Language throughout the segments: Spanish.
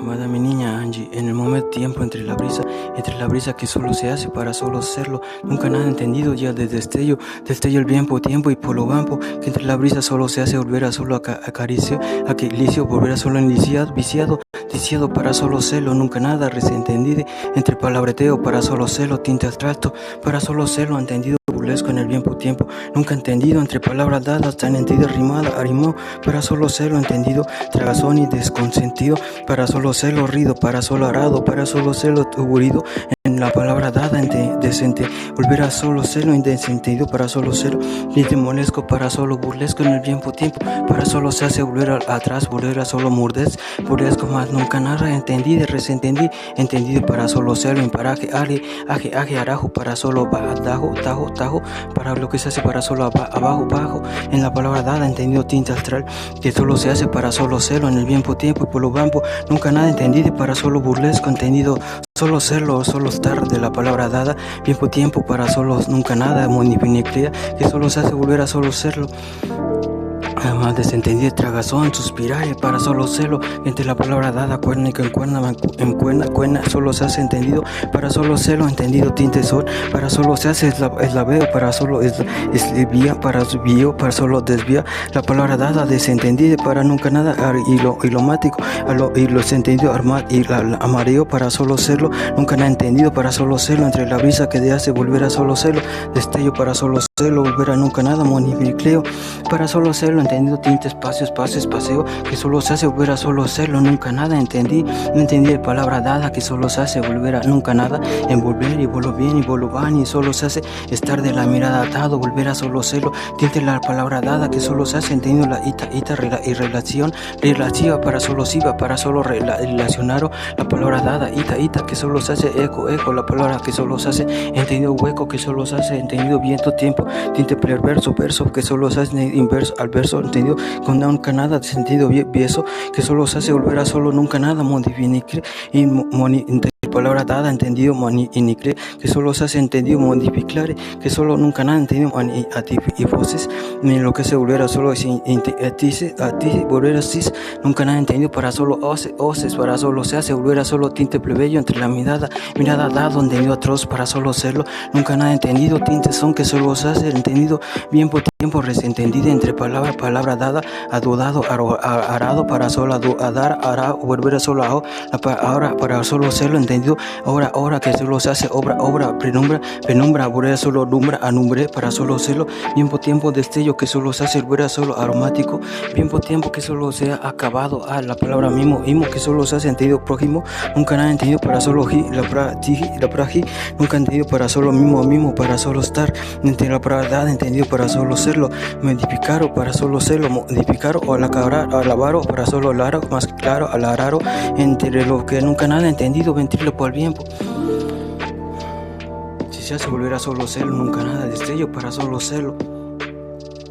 amada mi niña Angie, en el momento tiempo entre la brisa que solo se hace para solo serlo, nunca nada entendido ya de destello el tiempo y por lo vampo, que entre la brisa solo se hace volver a solo acaricio, aquelicio, volver a solo iniciado, viciado para solo serlo, nunca nada resentendido, entre palabreteo para solo serlo, tinte abstracto, para solo serlo entendido. Burlesco en el tiempo, nunca entendido, entre palabras dadas, tan entendida, rimada, arimó, para solo serlo entendido, tragazón y desconsentido, para solo serlo rido, para solo arado, para solo serlo tuburido, en la palabra dada, decente, volver a solo serlo indesentido, para solo serlo, diente molesco, para solo burlesco en el tiempo, para solo se hace volver atrás, volver a solo murdez, burlesco más nunca nada, entendido, resentendí, entendido, para solo serlo, en paraje, aje, arajo, para solo tajo, para lo que se hace para solo abajo, bajo, en la palabra dada, entendido, tinta astral, que solo se hace para solo serlo, en el tiempo y por lo vampo, nunca nada entendido, para solo burlesco, entendido, solo serlo, solo estar de la palabra dada, tiempo para solo nunca nada, monifiniclea, que solo se hace volver a solo serlo. Además desentendido, tragazón, suspirar para solo serlo, entre la palabra dada, cuerna y cuerna, solo se hace entendido, para solo serlo, entendido, tinte sol, para solo se hace eslaveo, para solo es vía, para vio, para solo desvía, la palabra dada, desentendida, para nunca nada, y lo mático, y lo entendido, armar, y la amareo, para solo serlo, nunca nada entendido, para solo serlo, entre la brisa que te hace volver a solo serlo, destello, para solo serlo, volver a nunca nada, monificleo, para solo serlo, entendido, tinte, espacio, paseo, que solo se hace volver a solo serlo, nunca nada, no entendí la palabra dada, que solo se hace volver a nunca nada, envolver y volo bien y volo van, y solo se hace estar de la mirada atado, volver a solo serlo, tinte la palabra dada, que solo se hace entendido la ita y relación, relativa para solo siva, para solo relacionar, la palabra dada, ita, que solo se hace eco, la palabra que solo se hace entendido hueco, que solo se hace entendido viento, tiempo, tinte perverso, verso, que solo se hace inverso al verso, entendido con nunca nada de sentido vieso, que solo se hace volver a solo nunca nada, modificar y palabra dada, entendido, inicle, que solo se hace entendido, modificar, que solo nunca nada entendido, y voces, ni lo que se volver a solo a ti, volver a cis, nunca nada entendido, para solo oces, para solo se hace volver a solo tinte plebeyo, entre la mirada dado, entendido atroz, para solo serlo, nunca nada entendido, tinte son, que solo se hace entendido, bien por tiempo, resentendido, entre palabra dada, adudado, arado, para solo adar, hará, volver a solo ahora, para solo serlo entendido, ahora que solo se hace obra, penumbra, volver a solo anumbre, para solo serlo, tiempo, destello, que solo se hace volver a solo aromático, tiempo, que solo se ha acabado, la palabra mimo, que solo se hace entendido prójimo, nunca nada entendido, para solo la praji, nunca entendido, para solo mimo, para solo estar, entre la palabra entendido, para solo serlo, modificar, para solo serlo, modificar, o alabar, para solo lara, más claro, alararo, entre lo que nunca nada entendido, ventrilo por el tiempo. Si se hace volver a solo serlo, nunca nada destello, para solo serlo,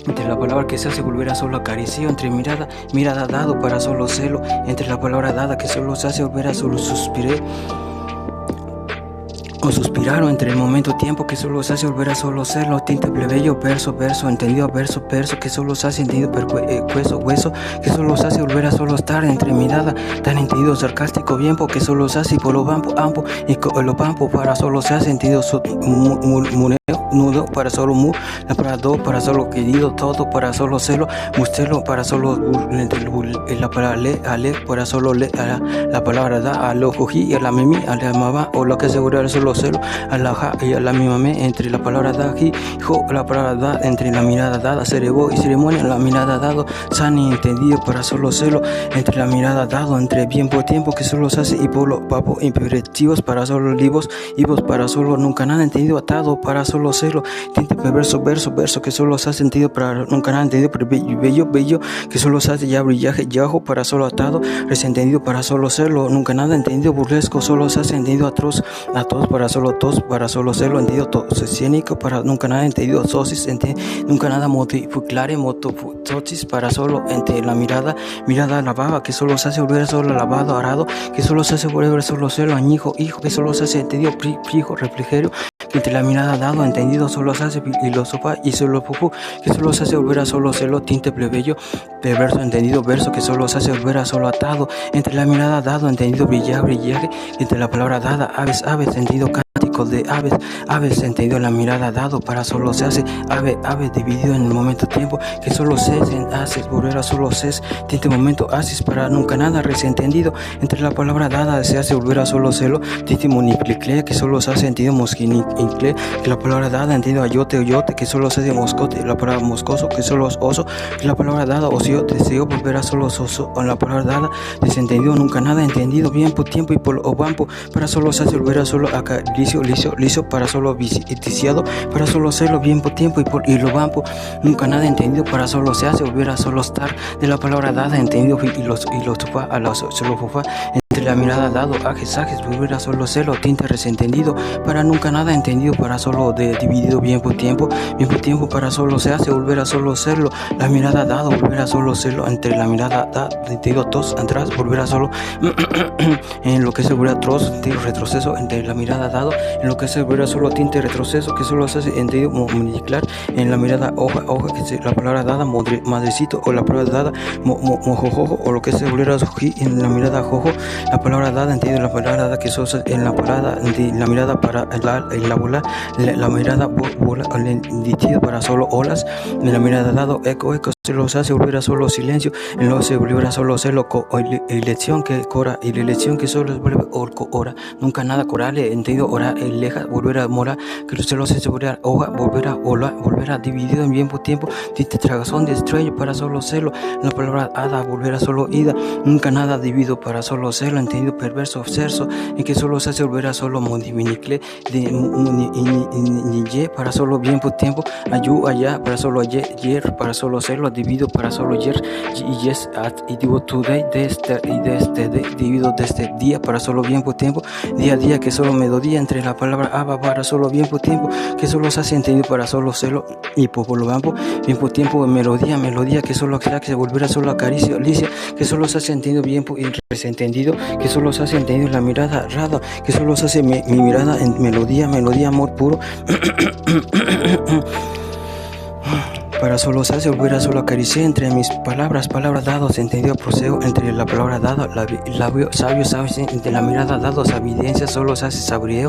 entre la palabra que se hace volver a solo acaricio, entre mirada dado, para solo serlo, entre la palabra dada, que solo se hace volver a solo suspiré, o suspiraron, entre el momento tiempo, que solo se hace volver a solo serlo, tinte plebeyo, verso, entendido, verso, que solo se hace entendido, hueso, que solo se hace volver a solo estar, entre mirada, tan entendido, sarcástico, tiempo, que solo se hace por lo vampo, ampo, y lo pampo, para solo se hace entendido, nudo, para solo la para do, para solo querido, todo, para solo serlo, mustelo, para solo la palabra ale, para solo la palabra da, a lo cogí, y a la mimi, a la mama, o lo que se volver a solo serlo, a la ja y a la mimame, entre la palabra da, la palabra da, entre la mirada dada, cerebro y ceremonia, la mirada dado, sani entendido, para solo serlo, entre la mirada dado, entre tiempo, que solo se hace, y polo, papo, imperativos, para solo libos, para solo nunca nada entendido, atado, para solo serlo, tinte verso, que solo se ha sentido, para nunca nada entendido, pero bello, que solo se hace ya brillaje, yajo, para solo atado, resentendido, para solo serlo, nunca nada entendido, burlesco, solo se ha entendido, atroz, para solo serlo, entendido, escénico, para nunca nada entendido, socis, nunca nada modificare, motofotosis, para solo entre la mirada lavada, que solo se hace volver solo lavado, arado, que solo se hace volver solo serlo, añijo, hijo, que solo se hace entendido, fijo, refrigerio, entre la mirada dado, entendido, solo se hace filósofa y solo fufu, que solo se hace volver a solo celo, tinte plebeyo, perverso, entendido, verso, que solo se hace volver a solo atado, entre la mirada dado, entendido, brillar, brillaje, entre la palabra dada, aves, aves, sentido cántico de aves, aves, entendido, la mirada dado, para solo se hace, ave, ave, dividido en el momento tiempo, que solo se haces, volver a solo ses, tinte momento, haces, para nunca nada, resentendido, entre la palabra dada, se hace volver a solo celo, tinte municle, que solo se hace sentido mosquinicle, que la palabra dada, entendido, ayote, oyote, que solo se hace moscote, la palabra moscoso, que solo es oso, que la palabra dada, ocio, deseo, volver a solo soso, o la palabra dada, desentendido, nunca nada, entendido, bien por tiempo y por obampo, para solo se hace volver a solo acá, liso, para solo viciado, para solo hacerlo bien por tiempo y lo vampo, nunca nada, entendido, para solo se hace volver a solo estar, de la palabra dada, entendido, y los tufa, a los solo fufa, entre la mirada dado, ajes, volver a solo celo, tinte resentendido, para nunca nada, entendido, para solo dividido bien por tiempo, para solo se hace volver a solo serlo, la mirada dado, volver a solo serlo, entre la mirada dado, entendido, tos, atrás, volver a solo, en lo que se vuelve atroz, tinte retroceso, entre la mirada dado, en lo que se vuelve solo tinte retroceso, que solo se hace entendido, modificar, en la mirada hoja, que es la palabra dada, madrecito, o la palabra dada, mojojojo, o lo que se vuelve en la mirada jojo, la palabra dada, entendido, la palabra dada, que sos en la parada, la mirada para la bola, la mirada bola, el dicho para solo olas, en la mirada dado, eco, se los hace volver a solo silencio, en lo se volver a solo celo, elección que cora, y la elección que solo vuelve orco, ora, nunca nada corale, entendido, ora, leja, volver a mora, que los celos se volver a hoja, volver a ola, volver a dividido en bien por tiempo, tinte tragazón de estrella para solo celo, la palabra hada, volver a solo ida, nunca nada dividido para solo celo, entendido, perverso, obserso, en que solo se hace volver a solo mondivinicle, de para solo bien por tiempo, ayu, allá, para solo ayer, para solo celo, divido para solo ayer, y yes, y digo today, divido de este día para solo bien por tiempo, día a día, que solo mediodía, entre la palabra aba para solo bien por tiempo, que solo se hace entendido para solo celo, y por lo vampo, bien por tiempo, melodía, que solo que se volverá solo acaricia, alicia, que solo se hace entendido bien por desentendido, que solo se hace entendido la mirada rara, que solo se hace mi mirada en melodía, amor puro. Para solo se hace volver a solo acariciar entre mis palabras dados, entendido, proceo, entre la palabra dado, labio, sabio, entre la mirada dado, sabidencia, solo se hace saboreo,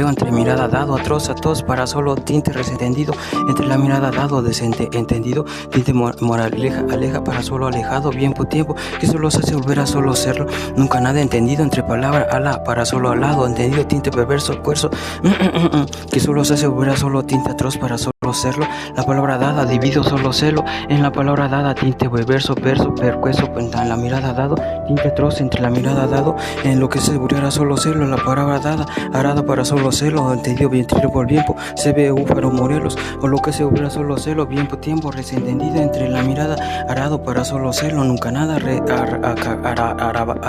entre mirada dado, atroz, para solo tinte resentendido, entre la mirada dado, entendido, tinte moraleja, aleja, para solo alejado, bien por tiempo, que solo se hace volver a solo serlo, nunca nada entendido, entre palabra, ala, para solo al lado, entendido, tinte perverso, cuerzo, que solo se hace volver a solo tinte atroz, para solo serlo, la palabra dada, divido solo celo, en la palabra dada, tinte verso, percueso, en la mirada dado, tinte atroz, entre la mirada dado, en lo que se volviera solo celo, la palabra dada, arada para solo celo, entendido, vientrilo por tiempo, se ve úfaro morelos, o lo que se volviera solo celo, bien por tiempo, resentendido, entre la mirada, arado para solo celo, nunca nada,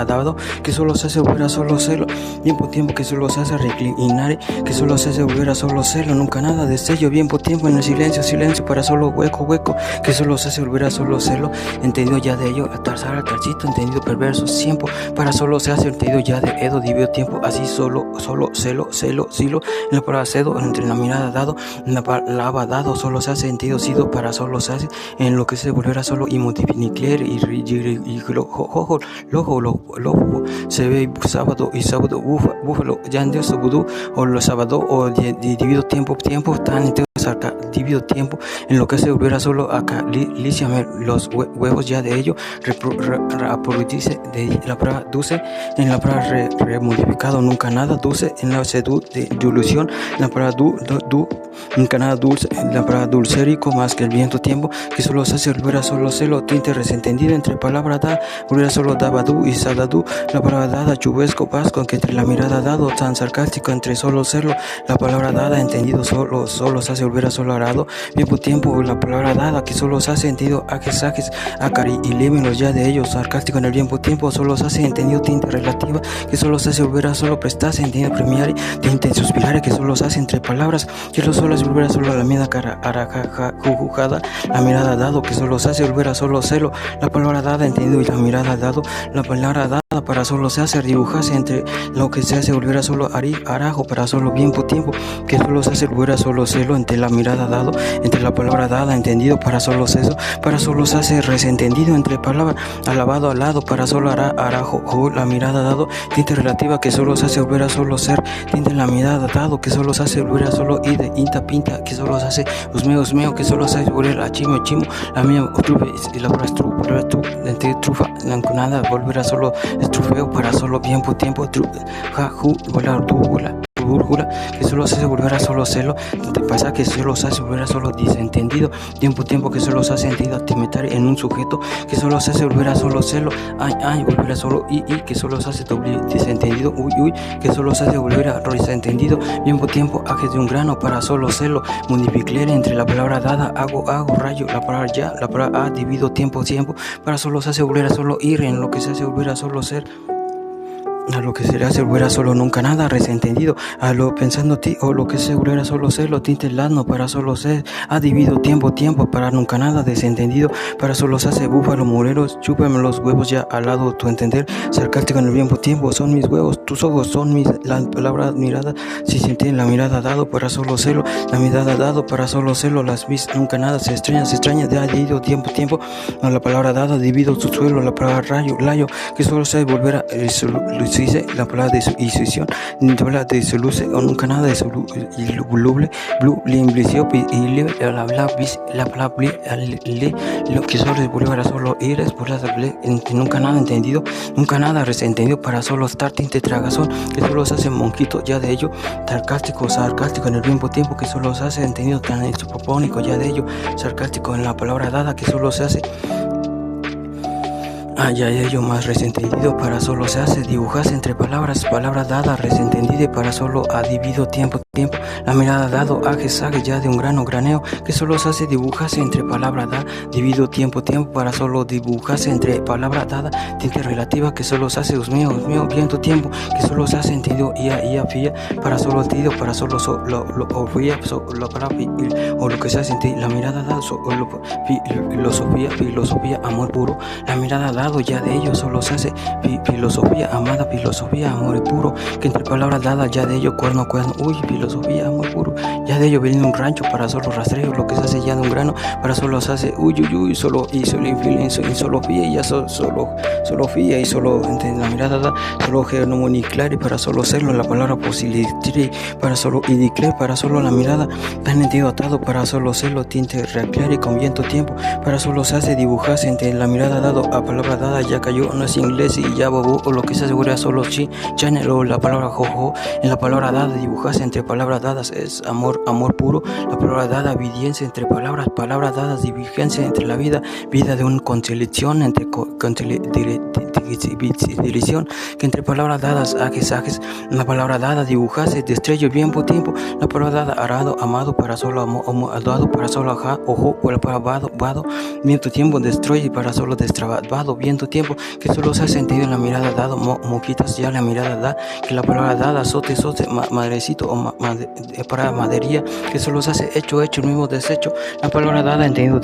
dado, que solo se hace volver a solo celo, bien por tiempo, que solo se hace reclinar, que solo se hace volver a solo celo, nunca nada, destello, bien por tiempo, en el silencio, para solo hueco, que solo se hace volver a solo celo, entendido ya de ello, atarzar al tarcito, entendido perverso, tiempo, para solo se hace entendido ya de edo, divido tiempo, así solo, celo, silo, en la palabra cedo, entre la mirada dado, en la palabra dado, solo se hace entendido sido, para solo se hace, en lo que se volverá solo, y multiplicar, y lojo, se ve sábado, búfalo, ya en Dios, vudú, o los sábado, o divido tiempo, tan entero, divido tiempo, en lo que se volverá solo acá, líciame los huevos ya de ello, reproduce de la palabra dulce, en la palabra remodificado, nunca nada, dulce, en la sedu de dilución, la palabra nunca nada dulce, la palabra dulcérico, más que el viento tiempo, que solo se hace volver a solo celo, tinte resentendido, entre palabra da, volver a solo dabadú y sadadú, la palabra dada, chubesco, vasco, que entre la mirada dado, tan sarcástico, entre solo serlo, la palabra dada, entendido, solo se hace volver a solo arado, bien por tiempo, la palabra dada, que solo se hace entendido, ajes, acari y límenos ya de ellos, sarcástico en el bien por tiempo, solo se hace entendido, tinte relativa, que solo se hace volver a solo prestarse, entendido, premiar, tinte suspirar, que solo se hace entre palabras, que solo se volver a solo la mirada jujada, la mirada dado, que solo se hace volver a solo celo, la palabra dada, entendido, y la mirada dado, la palabra dada, para solo se hace dibujarse entre lo que se hace volver a solo arajo para solo tiempo, que solo se hace volver a solo celo entre la mirada dado, entre la palabra dada, entendido para solo eso, para solo se hace resentendido entre palabra alabado al lado para solo arajo, la mirada dado, tinte relativa que solo se hace volver a solo ser, tinte la mirada dado que solo se hace volver a solo ide, inta pinta que solo se hace usmeo que solo se hace volver a chimo, la mía y la palabra trufa, nada volver a solo estrufeo para solo tiempo, búrjula, que solo se hace volver a solo celo, te pasa que solo se hace volver a solo desentendido, tiempo que solo se hace sentido actimetar en un sujeto, que solo se hace volver a solo celo, volver a solo y, que solo se hace doble desentendido, uy, que solo se hace volver a desentendido, tiempo, ajes de un grano para solo celo, multiplicar entre la palabra dada, hago, rayo, la palabra ya, la palabra divido tiempo, para solo se hace volver a solo ir en lo que se hace volver a solo ser. A lo que se le hace volver a solo nunca nada, resentendido, a lo pensando ti, o lo que se volver a solo ser, lo tinte el asno para solo ser, ha dividido tiempo, para nunca nada, desentendido, para solo se hace búfalo, moreros, chúpame los huevos ya al lado, tu entender, sarcástico en el tiempo, son mis huevos, tus ojos son mis, la palabra mirada, si sienten la mirada dado para solo serlo, la mirada dado para solo serlo, las vis nunca nada, se extraña, ya ha dividido tiempo, no, la palabra dada, divido su suelo, la palabra layo, que solo se volver a dice la palabra de su intuición, la palabra de su luz o nunca nada de su voluble, blue, limblicio y la palabra lo que solo es volver a solo ir es por la nunca nada entendido, nunca nada resentendido para solo estar tinte tragazón, que solo se hace monquito ya de ello, sarcástico en el mismo tiempo que solo se hace entendido tan exopropónico ya de ello, sarcástico en la palabra dada que solo se hace ya ello más resentendido para solo se hace dibujarse entre palabras dadas resentendido y para solo ha dividido tiempo, la mirada dado sague ya de un graneo que solo se hace dibujarse entre palabra dada dividido tiempo para solo dibujarse entre palabra dada tinte relativa que solo se hace mío viento tiempo que solo se hace entendido ia fía para solo tido para solo lo fía la palabra o lo que se hace sentir la mirada dada filosofía amor puro la mirada dada ya de ello solo se hace filosofía amada, filosofía amor puro, que entre palabras dadas ya de ello cuerno, filosofía amor puro, ya de ello viene un rancho para solo rastreo, lo que se hace ya de un grano, para solo se hace solo fía y ya solo fía y solo entre la mirada da, solo genomonicar y para solo serlo, la palabra posibilitri, para solo idicler, para solo la mirada, tan entendido atado, para solo serlo, tinte reaclar y con viento tiempo, para solo se hace dibujarse entre la mirada dado a palabra dada ya cayó, no es inglés y ya bobo o lo que se asegura solo channel o la palabra jojo en la palabra dada dibujarse entre palabras dadas es amor puro, la palabra dada evidencia entre palabras dadas divergencia entre la vida de un conciliación entre dirección que entre palabras dadas ajes la palabra dada dibujarse destrello tiempo la palabra dada arado amado para solo adado para solo ojo o la palabra vado viento tiempo destruye para solo destrabado viento tiempo que solo se ha sentido en la mirada dado moquitas ya la mirada da que la palabra dada sote madrecito o para madería que solo se hace hecho el mismo desecho la palabra dada entendido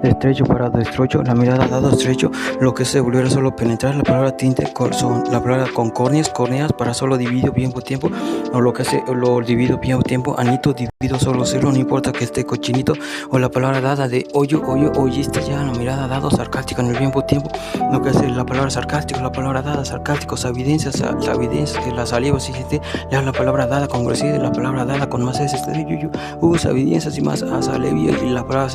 estrecho para destrocho la mirada dado estrecho lo que se volviera solo penetrar la palabra tinte son la palabra con córneas para solo divido tiempo o lo que hace lo divido tiempo anito divido solo cero no importa que esté cochinito o la palabra dada de hoyo oíste ya la mirada dado sarcástico en el mismo tiempo lo que hace la palabra sarcástico la palabra dada sarcástico sabidencia que la saliva si siente ya la palabra dada con grosería la palabra dada con más sabidencias y más salevia y la palabra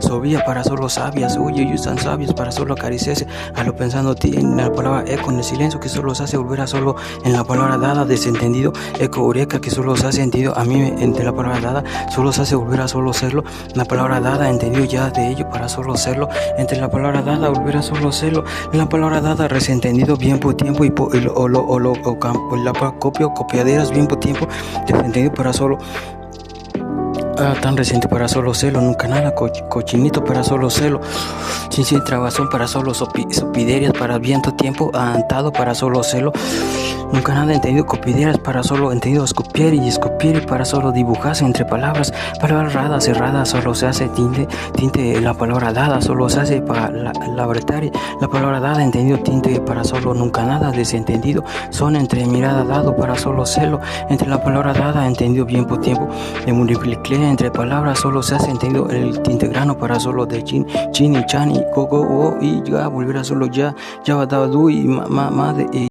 sobia para solo sabias tan sabios para solo acariciarse a lo pensando ti en la palabra eco en el silencio que solo se hace volver a solo en la palabra dada desentendido eco eureka que solo se hace sentido a mí entre la palabra dada solo se hace volver a solo serlo la palabra dada entendido ya de ello para solo serlo entre la palabra dada volver a solo serlo la palabra dada resentendido tiempo y la copiaderas tiempo desentendido para solo tan reciente para solo celo, nunca nada, cochinito para solo celo, sin trabazón para solo sopiderias para viento tiempo, atado para solo celo. Nunca nada entendido copidieras para solo entendido escupir y escupir para solo dibujarse entre palabras raras, erradas, solo se hace tinte, la palabra dada, solo se hace para la bretar, la palabra dada, entendido tinte para solo nunca nada, desentendido, son entre mirada dado para solo celo, entre la palabra dada, entendido bien por tiempo, le multipliqué entre palabras, solo se hace entendido el tinte grano para solo de chin y chan y go y ya volverá solo ya va dado y ma de